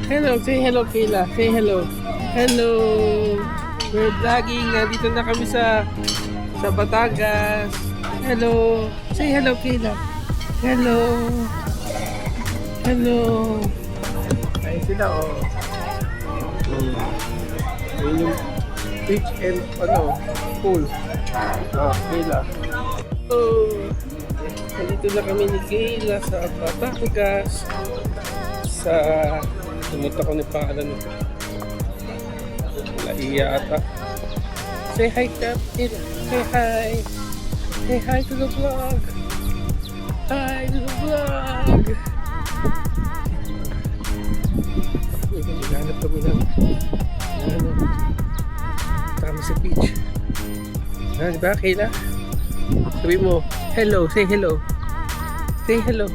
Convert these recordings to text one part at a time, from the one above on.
Hello, say hello Kayla. Say hello. Hello. We're vlogging. Nandito na kami sa Batangas. Hello. Say hello Kayla. Hello. Hello. Ayun sila oh. Ayun yung beach and pool. Kayla. Oh. Nandito na kami ni Kayla sa Batangas. Tumuta ko ng pangalan nito. Laiya ata. Say hi, Captain. Say hi. Say hi to the vlog. Hi to the vlog. Naghanap kami ng kami sa beach. Diba, Kayla? Sabi mo, hello. Say hello. Say hello.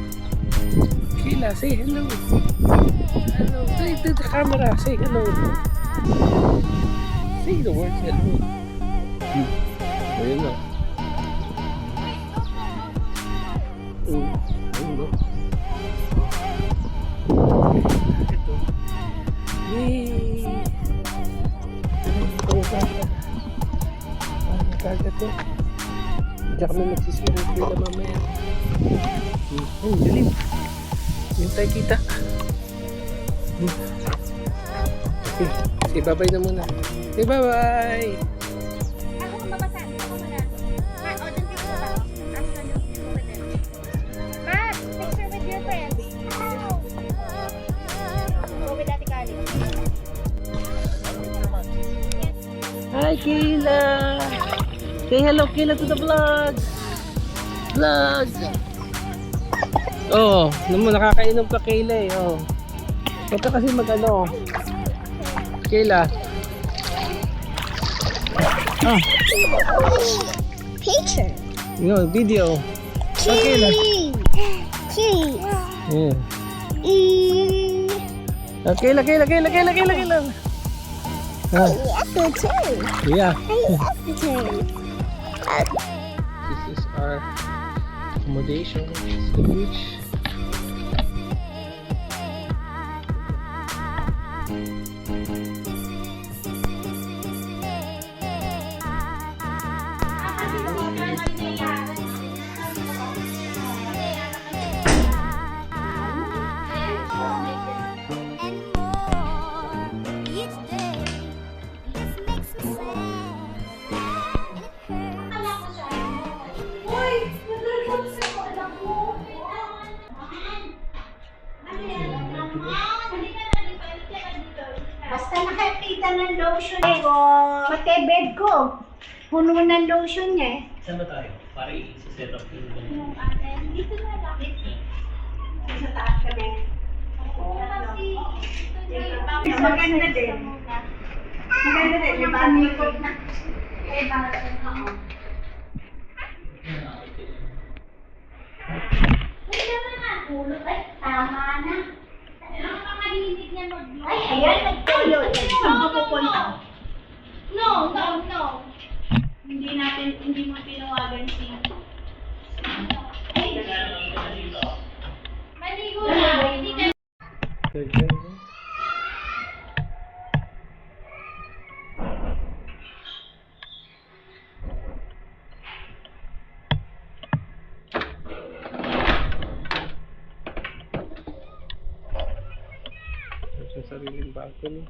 Kayla, say hello. Hello. Say to the camera. Say hello. Say the word hello. Ayun na. Ayun na. Ito. Yay! Ito ang kaka. Ang kaka to. Diyan kami magsiswimming pool na mamaya. Dilim. Yung tayo kita. Okay. Say bye-bye na muna. Say bye-bye. Ako kung mabasan. Ako muna. Ma, o, dun dito ba? After you with them. Ma, picture with your friends. Go with Ate Kali. Hi, Kayla. Say hello, Kayla, to the vlog. Vlog. Oh, nakakainom pa Kayla eh. Oh. Huwag ka kasi mag-ano. Kayla. Picture. No, video. Oh, Kayla. Cheese. Yeah. Oh, Kayla. Ah, Apple too. yeah. Apple too. This is our accommodation. It's the beach. Basta nakakita ng lotion ko, pati bed ko, puno ng lotion niya eh. Saan ba tayo? Para i-set up yung Yung atin, dito na lang. Sa taas kami. Maganda din. Maganda din, may banikot na. May banikot na. Ay, naman na. Ulot ay, tama na. Ano ka malinig niya mag-vlog? Ay, ayan, nagtulog. Saan ka pupunta? No. Hindi mo tinawagan si... Ay, maligo na. Hindi ka... Sa sariling balcony.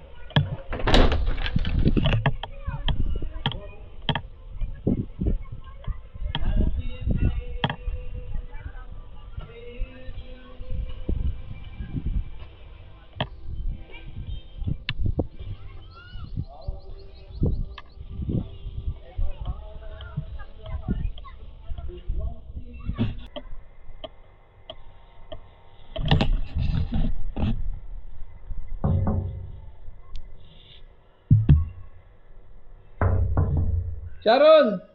Sharon!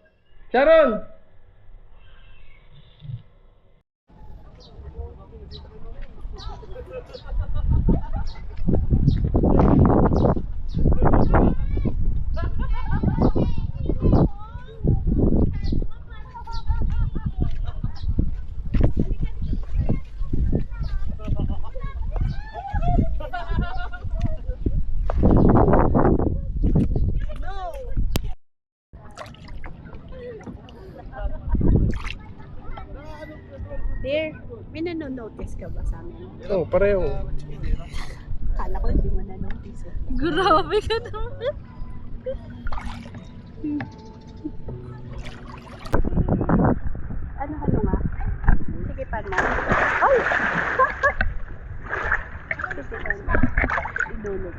ka ba sa amin? Oo, pareho. Kala ko hindi mo na-notice. Grabe ka naman. Ano nga? Sige pa na. Ay! Sige pa na. Idulog.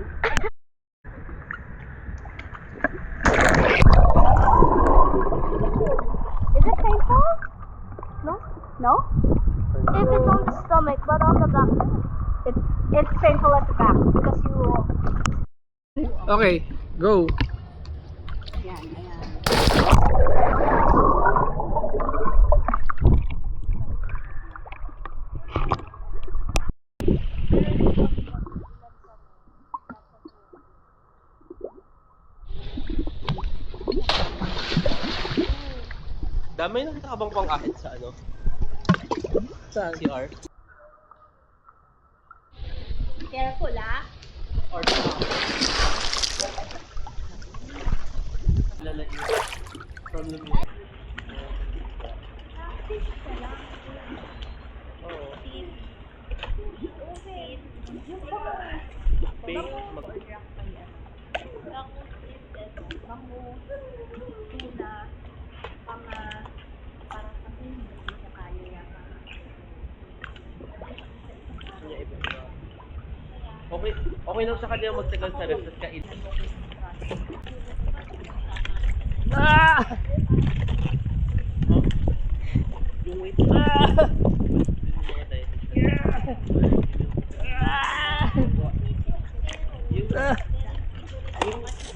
Is it painful? No? No? If it's on the stomach, but on the back, it's painful at the back because you. Okay, go. Yan, ayan. Dami nakita ka bang pang-ahit sa ano? Saan? CR? Careful, ah. Or lalain from the mirror. Oo. Pink, Okay, okay lang sa kanya magtagal sa rest at kain. Ah! Oh? Yung wait. Ah!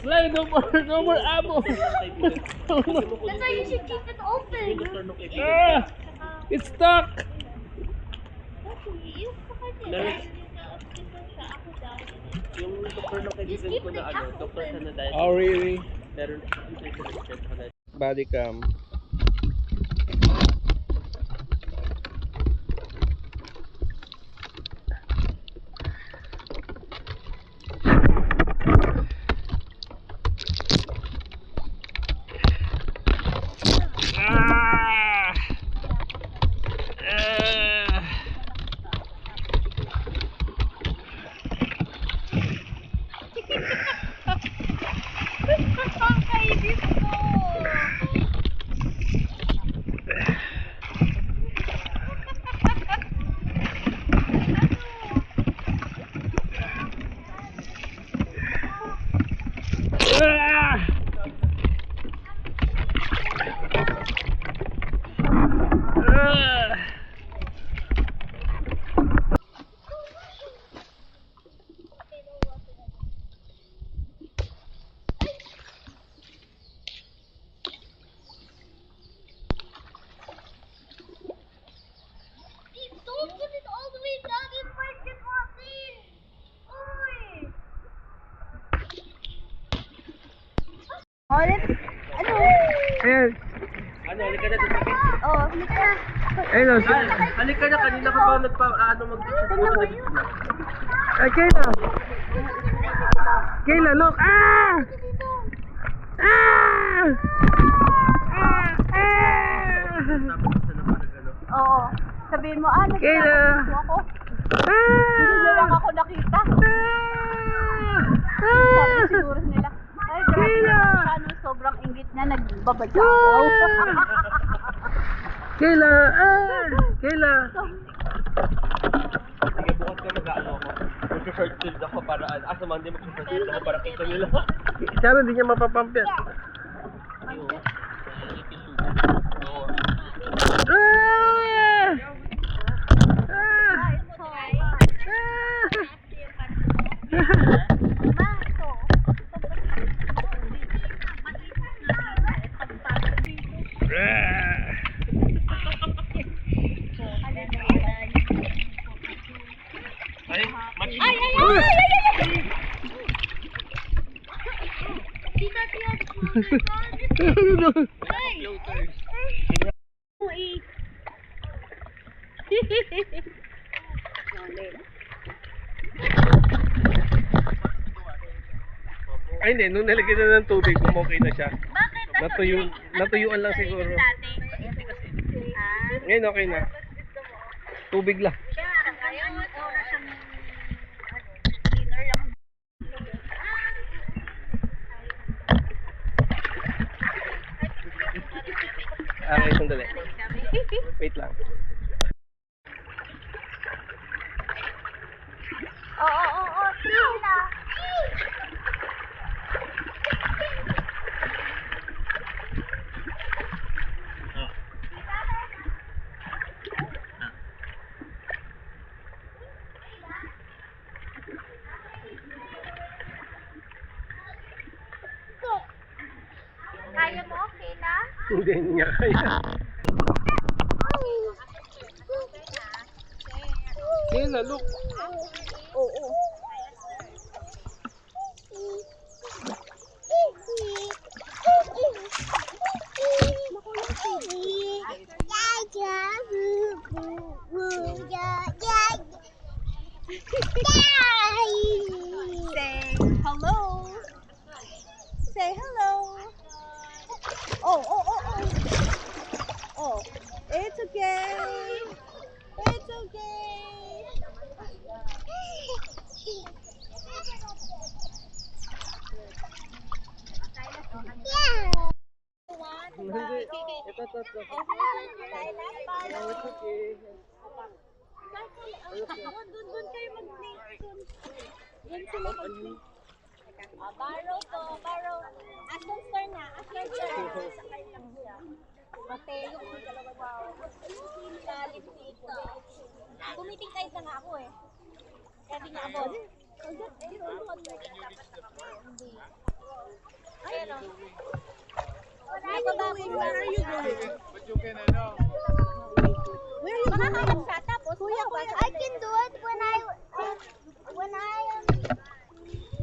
Wala, no more ammo. That's why you should keep it open. Ah! It's stuck. Yung doktor ng kaibigan ko na ano, doktor siya na dahil Oh, really? meron interested sa na. Body cam. Ah! Don't put it all the way down. It might get rot in. Oy! Oh, let's... Ano? Ayan. Ano, halika na dito. Oh, halika na. Ayun, oh, Halika na, kanina ka pa nagpa-ano mag-photo. Ay, Kayla. Kayla, look. Ah! Ah! Ah! Oo. Sabihin mo, Kayla. nagkakagusto ako. Hindi Ah! lang ako nakita. Sabi Ah! siguro nila, ay, Kayla. grabe naman siya, sobrang inggit niya, nagbabadyaw. Kayla. Ah! Kayla. Sige, bukas ka mag-ano ako. Mag-short sleeve ako para, sa Monday mag-short sleeve ako para kita nila. Sana hindi niya mapapampit. Oo. Oo. Ah! Ay, match. Ay, hindi. Nung nalagyan na ng tubig, okay na siya. Bakit? Natuyuan lang siguro. Dati. Ngayon, okay na. Tubig lang. Siya. sandali. Wait lang. Oo, sige na. Kaya mo, okay na? Hindi niya kaya. Kayla, look. Oo. Say hello. Say hello. Oh. Oh, it's okay. It's okay. Hindi. Ito. It's okay. Doon kayo mag-play. Doon sila mag-play. Barrow to, Barrow. Ashton Star na, Ashton Star. Sakay lang siya. Mateo, yung dalawa sa dito. Bumiting kayo sa nga ako eh. Kaya di nga abot. Hindi. Ayun o. Where are you going? But you can know. Where are you going? Tapos, I can do it when I am.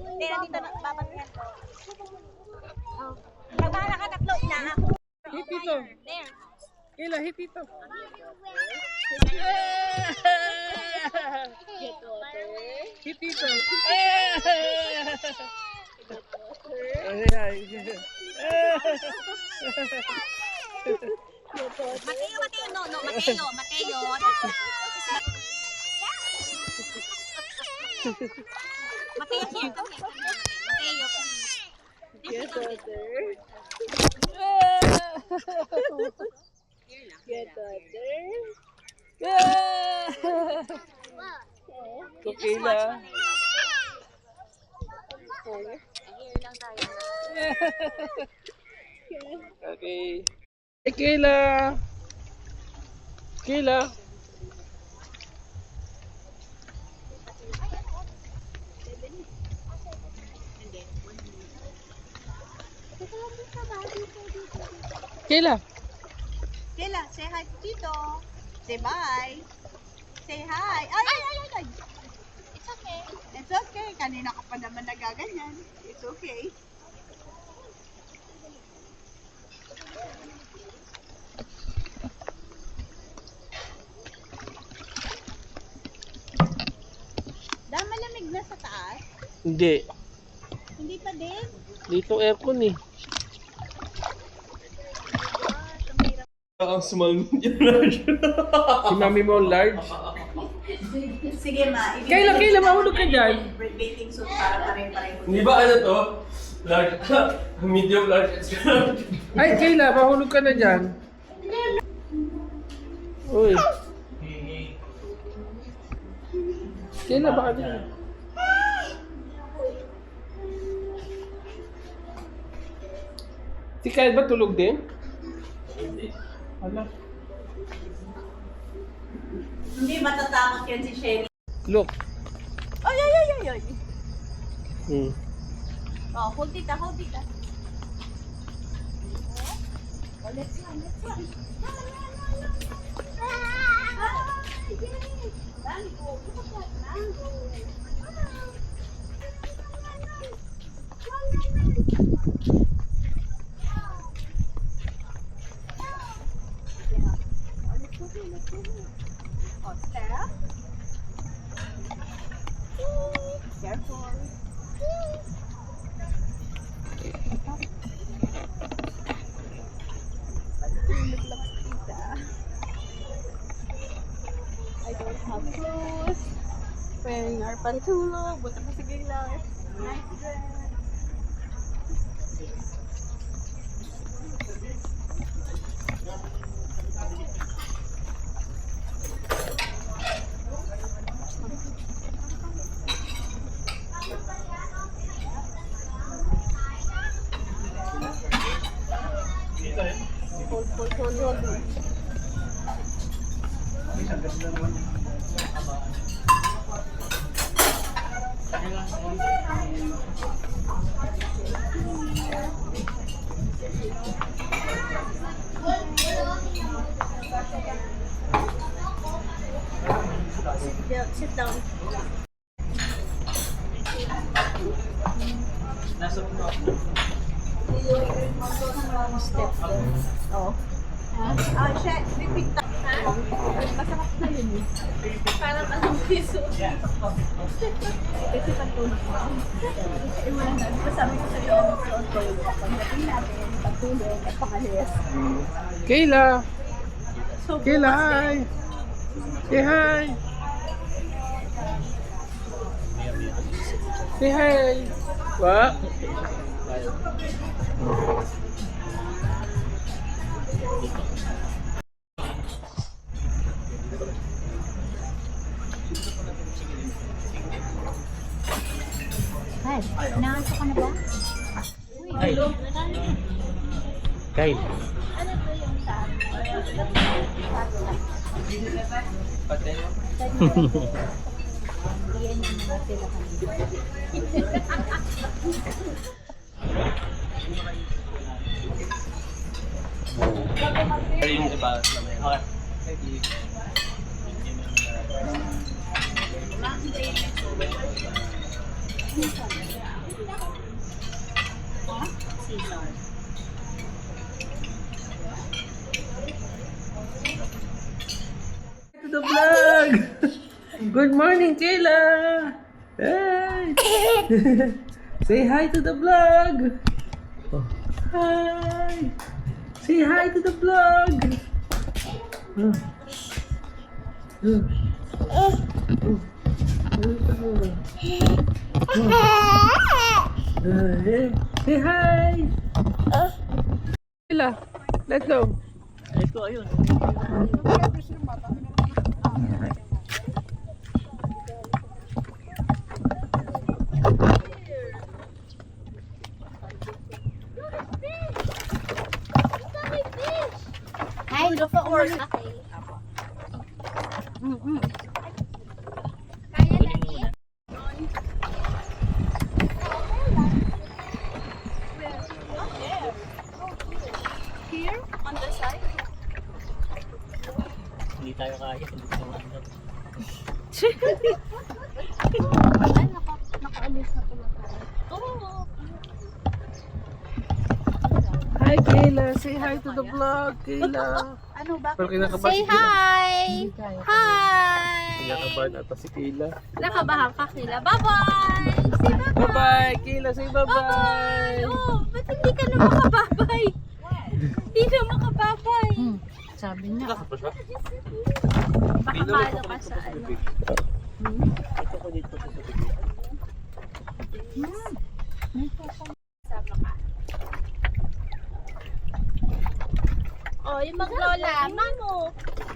Hindi, nandito na, babagyan ko. Nagbahala ka tatlo, na ako. Hit ito. There. Kayla, hit ito. Hit ito. Mateo, no, Mateo. Mateo, here, come here. Mateo, please. Yes, daughter. Yes, daughter. So, Kayla. Here lang tayo. Okay. Hey, Kayla. Kayla. Kayla. Kayla, say hi to Tito. Say bye. Say hi. Ay. It's okay. It's okay. Kanina ka pa naman nagaganyan. It's okay. Malamig na sa taas? Hindi. Hindi pa din? Dito aircon eh. Ang small medium large. Si mami mo large. Sige ma. Kayla, mahulog ka dyan. Bathing suit para pare-pareho. Di ba ano to? Large. Medium large. Ay, Kayla, mahulog ka na dyan. Uy. Kayla, baka dyan. Si Kyle ba tulog din? Hala. Hindi matatakot yan si Shelly. Look. Ay. Hmm. Oh, hold it. Oh, let's run. Dali ko. Oh, step. Careful. I don't have clothes. Wearing our pantulog. Buta pa sa gila. Nice dress. Sit down. Step. Oh. Ah, siya, repeat ta. Masarap na yun eh. Parang anong piso. Kasi pagtulog ko. Iwan na. Sabi ko sa iyo, pagdating natin, pagtulog, at pangalis. Kayla! So, Kayla, hi! Say hi! Say hi! What? Hi, naanto ka na ba? Hi! Kyle! Ano to yung sa Iyan yung mga sila kanina. Pero yung iba, okay. Thank you. Season. To the vlog! Good morning, Kayla! Hey! Say hi to the vlog! Oh, hi! Say hi to the vlog! Say hi! Kayla, let's go! Let's go, ayun. Hi, look for orange. Okay. Kaya na Here, on the side. Hindi tayo kaya, hindi tayo maandam. Ay, nakaalis na pala tayo. Oo. Hi, Kayla! Say hi to the vlog, Kayla! Ano ba? Pero kinakabahan Say si Kayla. hi! Hi! Kinakabahan ata si Kayla. Nakabahan ka, Kayla. Bye-bye! Say bye-bye! Bye-bye! Kayla, say Bye-bye! bye-bye! Oh, ba't hindi ka na makababay? Hindi na makababay. Sabi niya, Nasa pa siya? Baka malo ka sa ano. Ito ko dito sa bibig. Sama ka. Oh, yung maglola. Mamo.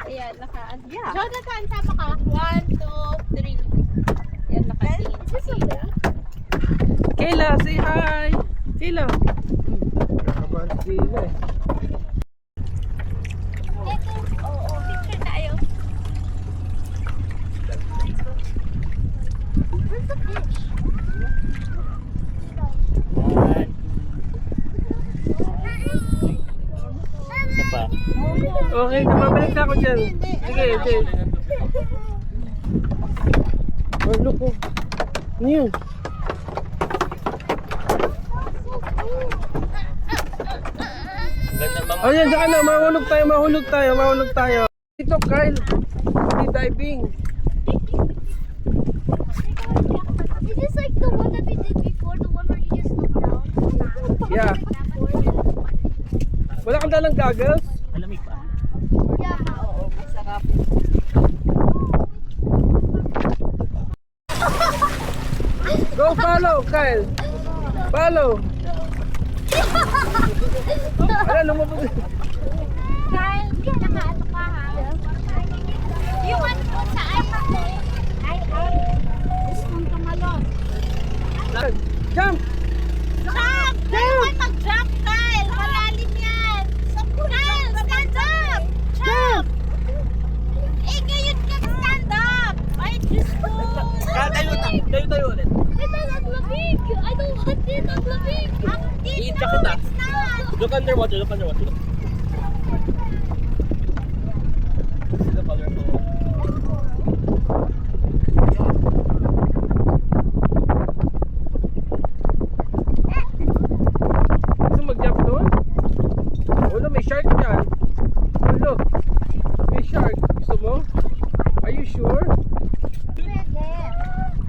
Ayan, naka. Yeah. Jonathan, sama ka. 1, 2, 3. Ayan, nakatingin si Kayla. Kayla, say hi! Kayla! Kinakabahan si Kayla eh. Ito. Oo, picture tayo. Where's the fish? Isa pa. Okay, namabalik na ako dyan. Sige, sige. Oh, look oh. Ano yun? Ganda ba? Oh, yan, saka na. Mahulog tayo, mahulog tayo, mahulog tayo. Ito, Kyle. Hindi diving. Is this like the one that we did before? The one where you just look down? Yeah. Wala kang dalang goggles? Malamig pa. Yeah, oo. Masarap. Go follow, Kyle. Follow. Ala, lumabas. Kyle, naka-ano ka ha? Yung ano po sa ay, gusto mong tumalon. Jump! Jump! Kailangan mag-jump, Kyle! Malalim yan! Kyle, stand up! Jump! Eh, ngayon ka stand up! Ay, Diyos ko! Tayo ulit. Ito, naglamig! I don't want it, naglamig! Iinta kita. Look underwater, look underwater. This is the colorful. Gusto mag-jump doon? Ulo, may shark dyan. Ulo, may shark. Gusto mo? Are you sure? Pwede.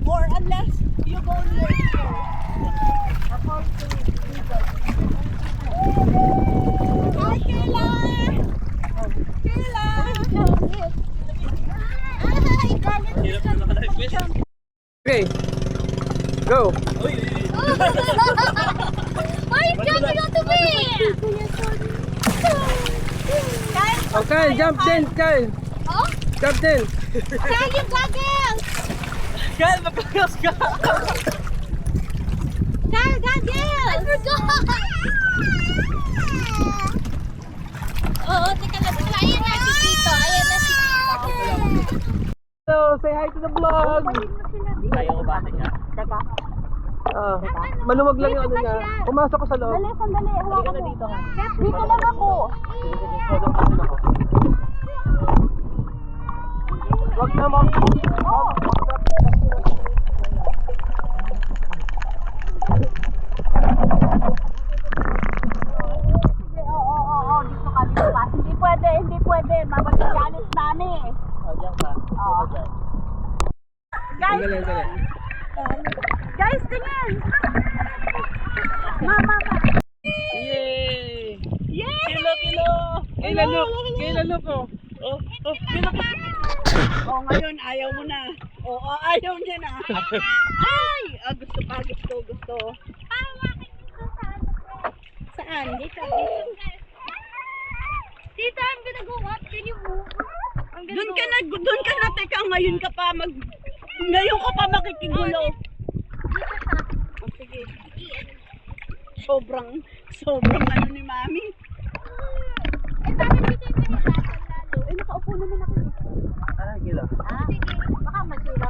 Or unless you go near here. Ako, Hi, Kayla! Kayla! Ay, galit. Hirap na naka-live. Okay. Go. Uy! Why is jumping onto me? Okay, jump din, Kyle. Oh? Jump din. Kyle, yung goggles! Kyle, magkakas ka! Kyle, goggles! I forgot! Oo, teka lang. Ayan na si Tito. Ayan na si Tito. Hello, say hi to the vlog. Ayaw ko bate ka. Teka. Maluwag lang yung ano niya. Pumasok ko sa loob. Dali, sandali. Hawakan mo. dito ka. Dito lang ako. Follow kasi ako. Wag na, ma'am. Oo. Dito ka, dito ka. Hindi pwede. Mabagalit namin. Oh, diyan ka. Oo. Diyan. Sandali. Guys, tingin! Mama! Yay! Yay! Kilo! Kayla, look, oh. Kilo! Oh, ngayon ayaw mo na. Oo, ayaw niya na. Ay! Gusto. Saan? Dito. Tita, I'm gonna go up. Can you move? Doon ka na, teka, ngayon ka pa makikigulo. Oh, sige. Sobrang ano ni Mami. Eh, bakit dito yung pinaglasan lalo? Eh, nakaupo naman ako dito. Ah, kilo. Ah, sige. Baka masira.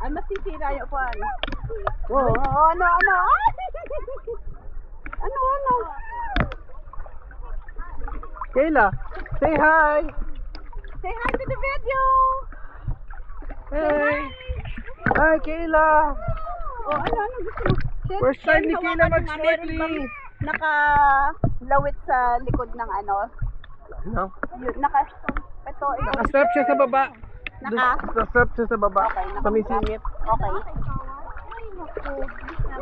Ay, masisira yung pan. Wow. Ano? Ano? Kayla, say hi. Say hi to the video. Hey. Hi, Kayla. Oh, ano gusto mo? First time ni Hawakan Kayla mo nga, meron mag-snorkeling. bang Nakalawit sa likod ng ano. No? Ito. Naka-strap siya sa baba. Naka? Naka-strap siya sa baba. Okay, Sa may singit. Okay. Ay, naku. Yan.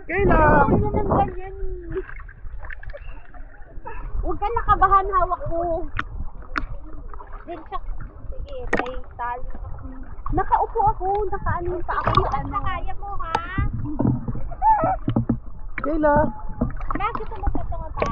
Kayla. Ano nang ganyan eh. Huwag ka nakabahan, hawak ko. Then, sige, may tali. Nakaupo ako, nakaano pa ako. Kaya mo, ha? Kayla. Ma, gusto mo patungo pa?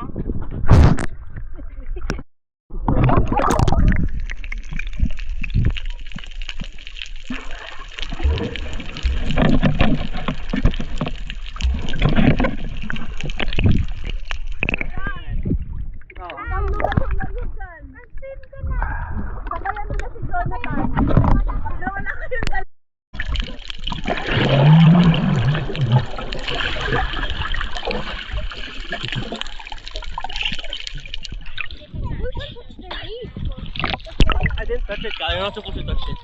I didn't touch it, Kyle. You're not supposed to touch it.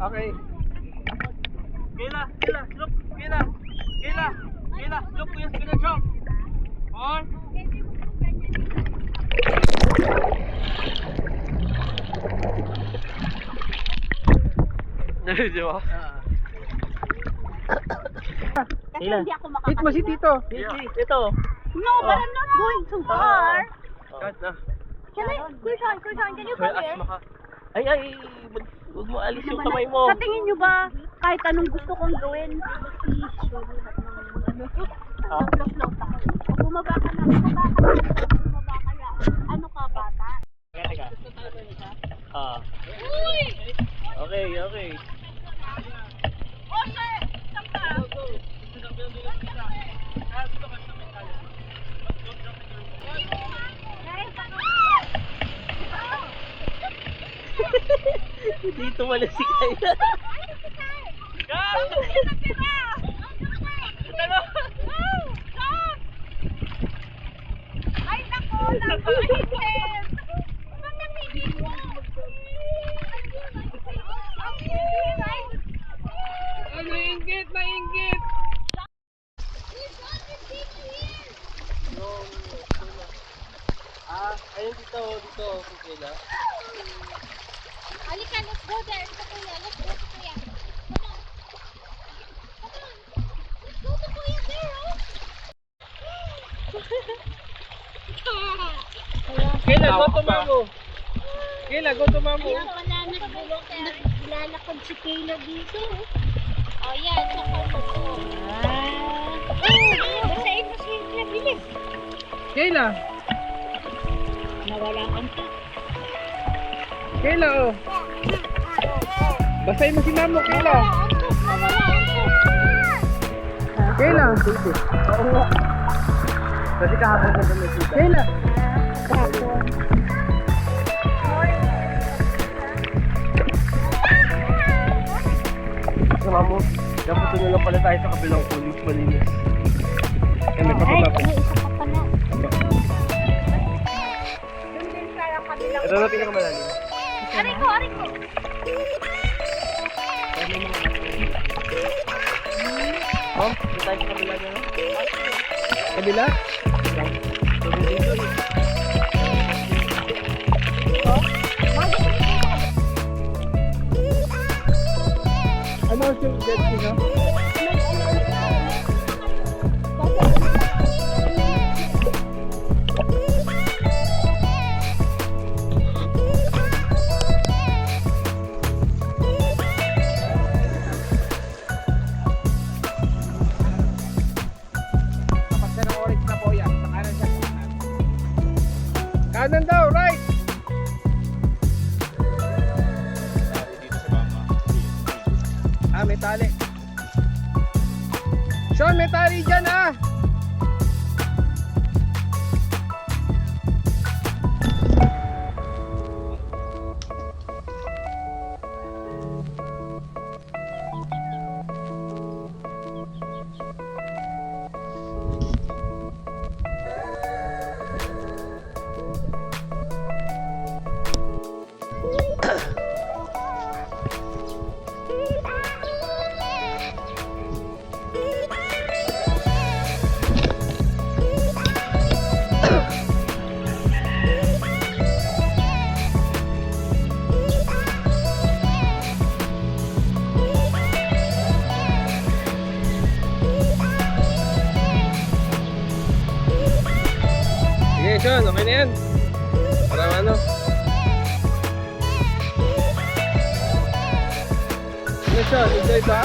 Okay. Kayla, look, Kayla, look, we're gonna jump. On. Di ba? Kasi Ilan? hindi ako Hit mo si Tito. Ito. No, but I'm not going too far. Cut na. Can I, Kurshan, can you come here? Asma ka. Ay, huwag mo alis yung kamay mo. Sa tingin nyo ba, kahit anong gusto kong gawin, float ako. Bumaba ka na, bumaba ka na. Ano ka, bata? Teka. Ah. Okay. Oh, sir! Saan ka? Dito wala si Kaya. Ay, nako! Napakahitin! Ba't nanginig mo? Nainggit! Nainggit! Ayun dito, Kukila. Halika, let's go there. Sa kuya, let's go to kuya. Come on. Let's go to kuya there, Kayla, go to Mamo. Kayla, go to Mamo. Kaya wala naglalakad si Kayla dito. Oh, yan. Nakapo ko. Basahin mo si Kayla, bilis. Kayla. Nawala ka. Kayla, oh. Basahin mo si Mamo, Kayla. Nawala ako. Kayla. Kasi kahapon ko kami dito. Kayla. Sa Mamo, dapat na lang pala tayo sa kabilang pulis malinis. Ay, may pababa pa. May isa ka pala. Ito na pinakamalalim. Ariko. Oh, dito tayo sa kabila na. Kabila? Ano ang jet ski, no? Kanan daw, right! May tali. Sean, may tali dyan, ah! Sige, Sean, okay na yan. Parang ano. Ano, Sean, enjoy ba?